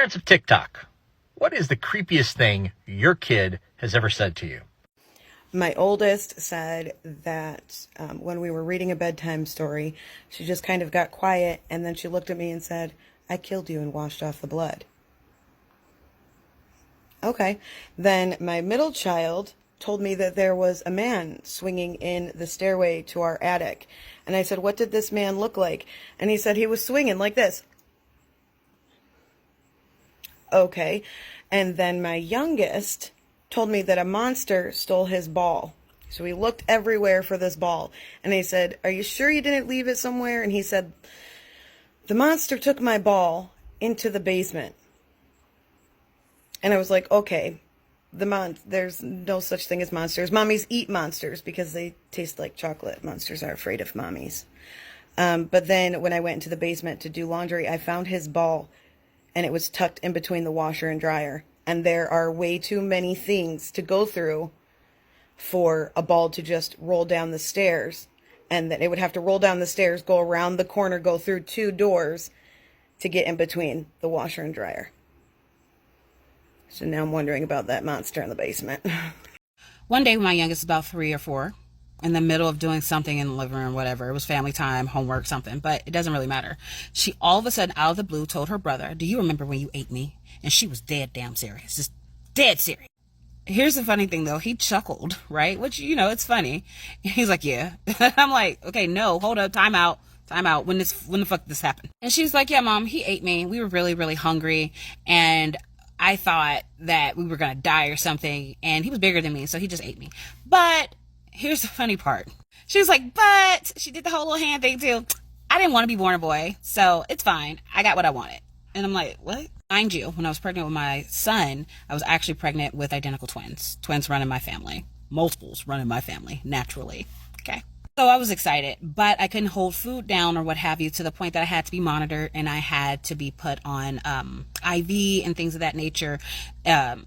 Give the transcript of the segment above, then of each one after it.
Parents of TikTok, what is the creepiest thing your kid has ever said to you? My oldest said that when we were reading a bedtime story, she just kind of got quiet and then she looked at me and said, "I killed you and washed off the blood." Okay. Then my middle child told me that there was a man swinging in the stairway to our attic. And I said, "What did this man look like?" And he said he was swinging like this. Okay. And then my youngest told me that a monster stole his ball. So he looked everywhere for this ball. And he said, "Are you sure you didn't leave it somewhere?" And he said, "The monster took my ball into the basement." And I was like, okay, there's no such thing as monsters. Mommies eat monsters because they taste like chocolate. Monsters are afraid of mommies. But then when I went into the basement to do laundry, I found his ball and it was tucked in between the washer and dryer. And there are way too many things to go through for a ball to just roll down the stairs. And then it would have to roll down the stairs, go around the corner, go through 2 doors to get in between the washer and dryer. So now I'm wondering about that monster in the basement. One day when my youngest was about 3 or 4, in the middle of doing something in the living room, whatever, it was family time, homework, something, but it doesn't really matter. She all of a sudden, out of the blue, told her brother, "Do you remember when you ate me?" And she was dead damn serious, just dead serious. Here's the funny thing though, he chuckled, right? Which, it's funny. He's like, "Yeah." I'm like, "Okay, no, hold up, time out. When the fuck did this happen?" And she's like, "Yeah, Mom, he ate me. We were really, really hungry. And I thought that we were going to die or something. And he was bigger than me, so he just ate me." But here's the funny part. She was like, "But," she did the whole little hand thing too. "I didn't want to be born a boy, so it's fine. I got what I wanted." And I'm like, what? Mind you, when I was pregnant with my son, I was actually pregnant with identical twins. Twins run in my family. Multiples run in my family, naturally. Okay. So I was excited, but I couldn't hold food down or what have you, to the point that I had to be monitored and I had to be put on IV and things of that nature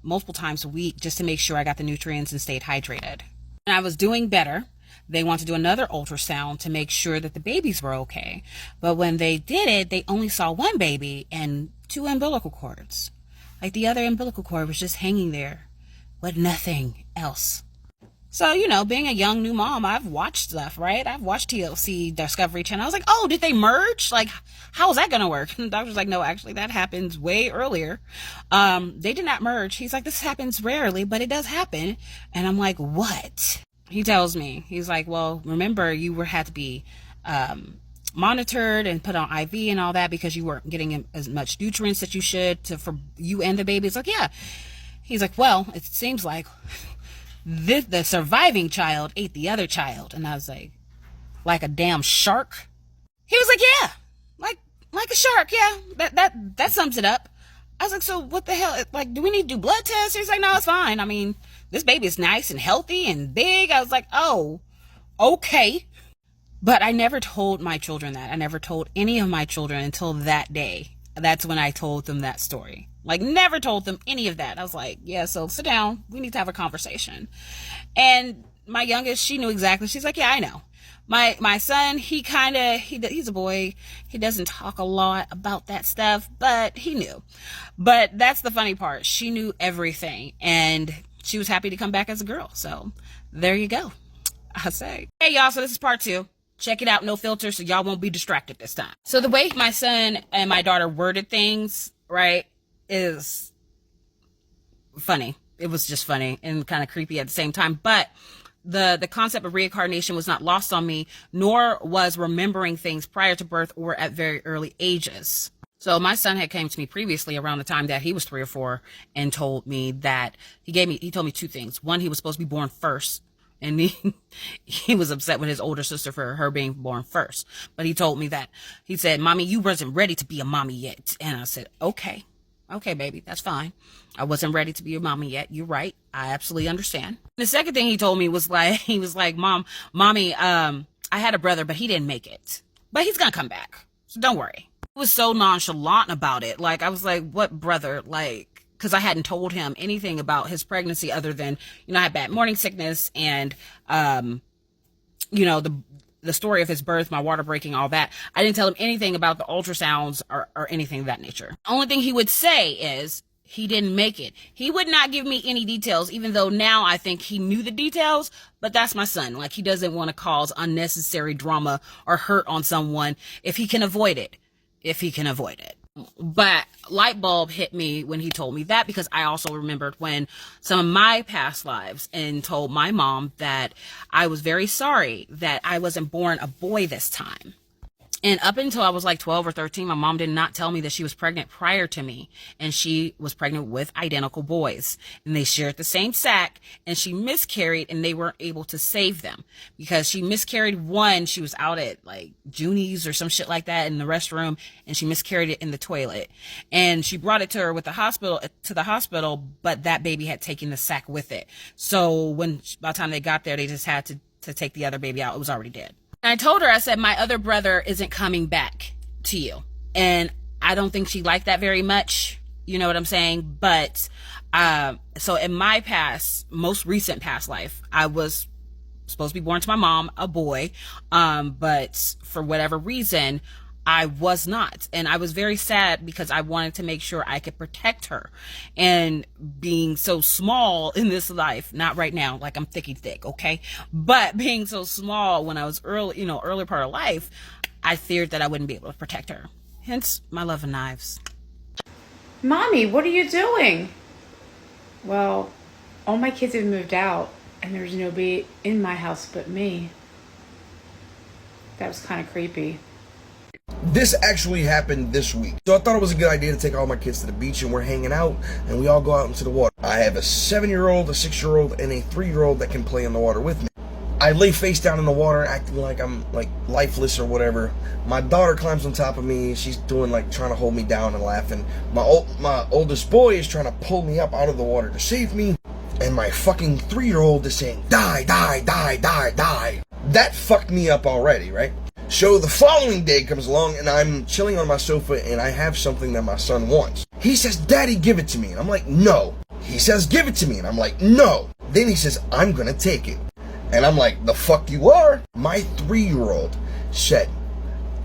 multiple times a week, just to make sure I got the nutrients and stayed hydrated. And I was doing better. They wanted to do another ultrasound to make sure that the babies were okay. But when they did it, they only saw one baby and 2 umbilical cords. Like, the other umbilical cord was just hanging there with nothing else. So, being a young new mom, I've watched stuff, right? I've watched TLC, Discovery Channel. I was like, oh, did they merge? Like, how is that going to work? And the doctor's like, no, actually, that happens way earlier. They did not merge. He's like, this happens rarely, but it does happen. And I'm like, what? He tells me, he's like, well, remember, you had to be monitored and put on IV and all that because you weren't getting as much nutrients that you should for you and the baby. It's like, yeah. He's like, well, it seems like the surviving child ate the other child. And I was like a damn shark? He was like, yeah, like a shark. Yeah, that sums it up. I was like, so what the hell? Like, do we need to do blood tests? He's like, no, it's fine. I mean, this baby is nice and healthy and big. I was like, oh, okay. But I never told my children that. I never told any of my children until that day. That's when I told them that story. Like, never told them any of that. I was like, yeah, so sit down. We need to have a conversation. And my youngest, she knew exactly. She's like, yeah, I know. My son, he's a boy. He doesn't talk a lot about that stuff, but he knew. But that's the funny part. She knew everything, and she was happy to come back as a girl. So there you go. I say, hey y'all, so this is part 2. Check it out, no filter, so y'all won't be distracted this time. So the way my son and my daughter worded things, right, is funny. It was just funny and kind of creepy at the same time. But the concept of reincarnation was not lost on me, nor was remembering things prior to birth or at very early ages. So my son had came to me previously around the time that he was 3 or 4 and told me that he told me 2 things. One, he was supposed to be born first. And he was upset with his older sister for her being born first. But he told me that. He said, "Mommy, you wasn't ready to be a mommy yet." And I said, okay, baby, that's fine. I wasn't ready to be a mommy yet. You're right. I absolutely understand. The second thing he told me was he was like, Mommy, I had a brother, but he didn't make it. But he's going to come back. So don't worry. He was so nonchalant about it. Like, I was like, what brother? Like, because I hadn't told him anything about his pregnancy other than, I had bad morning sickness and, the the story of his birth, my water breaking, all that. I didn't tell him anything about the ultrasounds or anything of that nature. The only thing he would say is he didn't make it. He would not give me any details, even though now I think he knew the details, but that's my son. Like, he doesn't want to cause unnecessary drama or hurt on someone if he can avoid it. But light bulb hit me when he told me that, because I also remembered when some of my past lives and told my mom that I was very sorry that I wasn't born a boy this time. And up until I was like 12 or 13, my mom did not tell me that she was pregnant prior to me. And she was pregnant with identical boys. And they shared the same sac. And she miscarried, and they weren't able to save them. Because she miscarried one. She was out at like Junie's or some shit like that in the restroom. And she miscarried it in the toilet. And she brought it to her to the hospital. But that baby had taken the sac with it. So by the time they got there, they just had to take the other baby out. It was already dead. And I told her, I said, my other brother isn't coming back to you. And I don't think she liked that very much. You know what I'm saying? But, so in my most recent past life, I was supposed to be born to my mom, a boy. But for whatever reason, I was not. And I was very sad because I wanted to make sure I could protect her. And being so small in this life, not right now, like I'm thicky thick, okay? But being so small when I was early part of life, I feared that I wouldn't be able to protect her. Hence my love of knives. Mommy, what are you doing? Well, all my kids have moved out and there's nobody in my house but me. That was kind of creepy. This actually happened this week. So I thought it was a good idea to take all my kids to the beach, and we're hanging out and we all go out into the water. I have a 7-year-old, a 6-year-old, and a 3-year-old that can play in the water with me. I lay face down in the water acting like I'm like lifeless or whatever. My daughter climbs on top of me. She's doing like trying to hold me down and laughing. My oldest boy is trying to pull me up out of the water to save me. And my fucking 3-year-old is saying, die, die, die, die, die. That fucked me up already, right? So the following day comes along and I'm chilling on my sofa and I have something that my son wants. He says, Daddy, give it to me. And I'm like, no. He says, give it to me. And I'm like, no. Then he says, I'm gonna take it. And I'm like, the fuck you are? My 3-year-old said,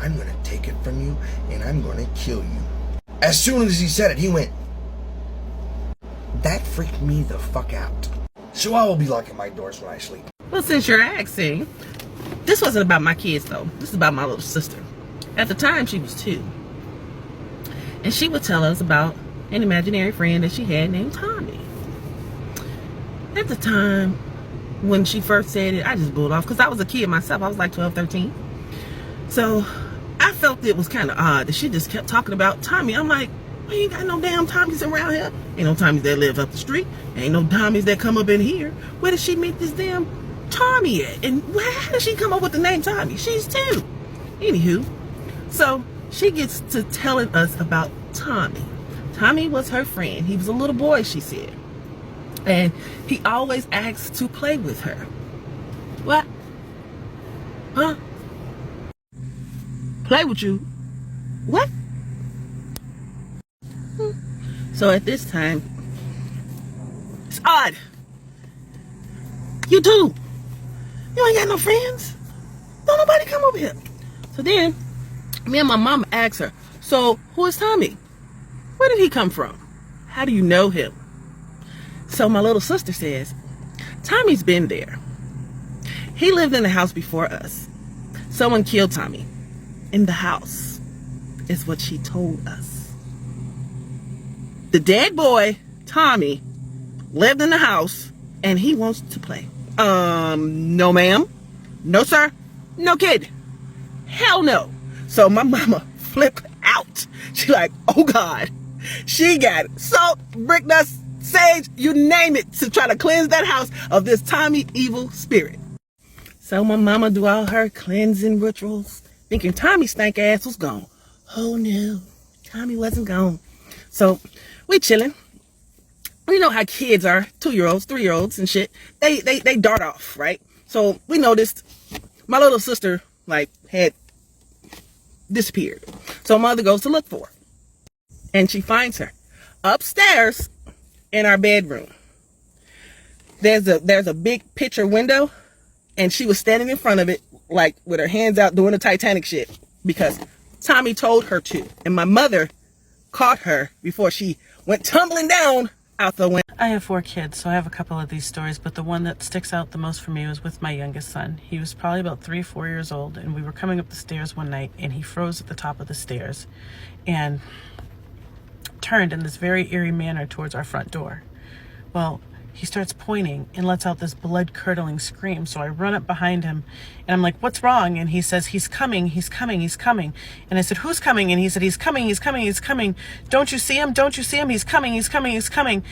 I'm gonna take it from you and I'm gonna kill you. As soon as he said it, he went, that freaked me the fuck out. So I will be locking my doors when I sleep. Well, since you're asking, this wasn't about my kids though. This is about my little sister. At the time, she was 2. And she would tell us about an imaginary friend that she had named Tommy. At the time, when she first said it, I just blew it off because I was a kid myself. I was like 12, 13. So I felt it was kind of odd that she just kept talking about Tommy. I'm like, we ain't got no damn Tommies around here. Ain't no Tommies that live up the street. Ain't no Tommies that come up in here. Where did she meet this damn Tommy at? And how did she come up with the name Tommy? She's 2. Anywho, so she gets to telling us about Tommy. Tommy was her friend. He was a little boy, she said. And he always asked to play with her. What? Huh? Play with you? What? So at this time, it's odd. You do. You ain't got no friends. Don't nobody come over here. So then, me and my mama asked her, so who is Tommy? Where did he come from? How do you know him? So my little sister says, Tommy's been there. He lived in the house before us. Someone killed Tommy in the house, is what she told us. The dead boy, Tommy, lived in the house and he wants to play. No ma'am. No sir. No kid. Hell no. So my mama flipped out. She like, oh God. She got salt, brick dust, sage, you name it, to try to cleanse that house of this Tommy evil spirit. So my mama do all her cleansing rituals, thinking Tommy stank ass was gone. Oh no, Tommy wasn't gone. So we chilling. We know how kids are, 2-year-olds, 3-year-olds and shit. They dart off, right? So we noticed my little sister had disappeared. So mother goes to look for her. And she finds her upstairs in our bedroom. There's a big picture window, and she was standing in front of it like with her hands out doing the Titanic shit because Tommy told her to. And my mother caught her before she went tumbling down out the window. I have 4 kids, so I have a couple of these stories, but the one that sticks out the most for me was with my youngest son. He was probably about 3-4 years old, and we were coming up the stairs one night, and he froze at the top of the stairs and turned in this very eerie manner towards our front door. Well, he starts pointing and lets out this blood-curdling scream. So I run up behind him and I'm like, what's wrong? And he says, he's coming, he's coming, he's coming. And I said, who's coming? And he said, he's coming, he's coming, he's coming. Don't you see him? Don't you see him? He's coming, he's coming, he's coming.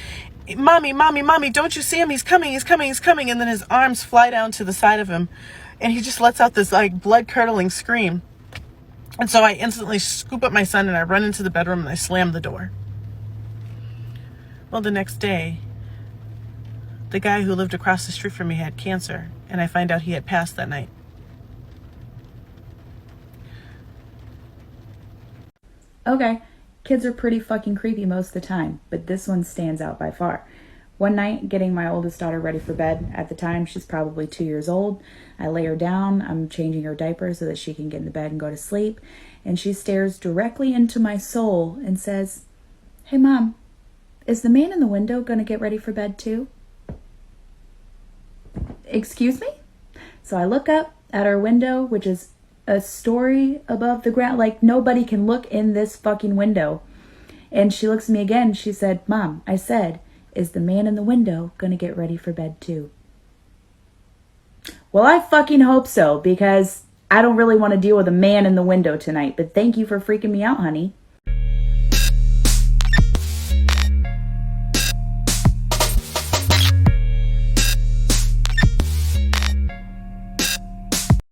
Mommy, mommy, mommy, don't you see him? He's coming, he's coming, he's coming. And then his arms fly down to the side of him and he just lets out this like blood-curdling scream. And so I instantly scoop up my son and I run into the bedroom and I slam the door. Well, the next day, the guy who lived across the street from me had cancer, and I find out he had passed that night. Okay, kids are pretty fucking creepy most of the time, but this one stands out by far. One night, getting my oldest daughter ready for bed. At the time, she's probably 2 years old. I lay her down, I'm changing her diaper so that she can get into bed and go to sleep, and she stares directly into my soul and says, "Hey Mom, is the man in the window gonna get ready for bed too?" Excuse me? So I look up at our window, which is a story above the ground. Like, nobody can look in this fucking window. And she looks at me again. She said, "Mom, I said, is the man in the window gonna get ready for bed too?" Well, I fucking hope so, because I don't really want to deal with a man in the window tonight. But thank you for freaking me out, honey.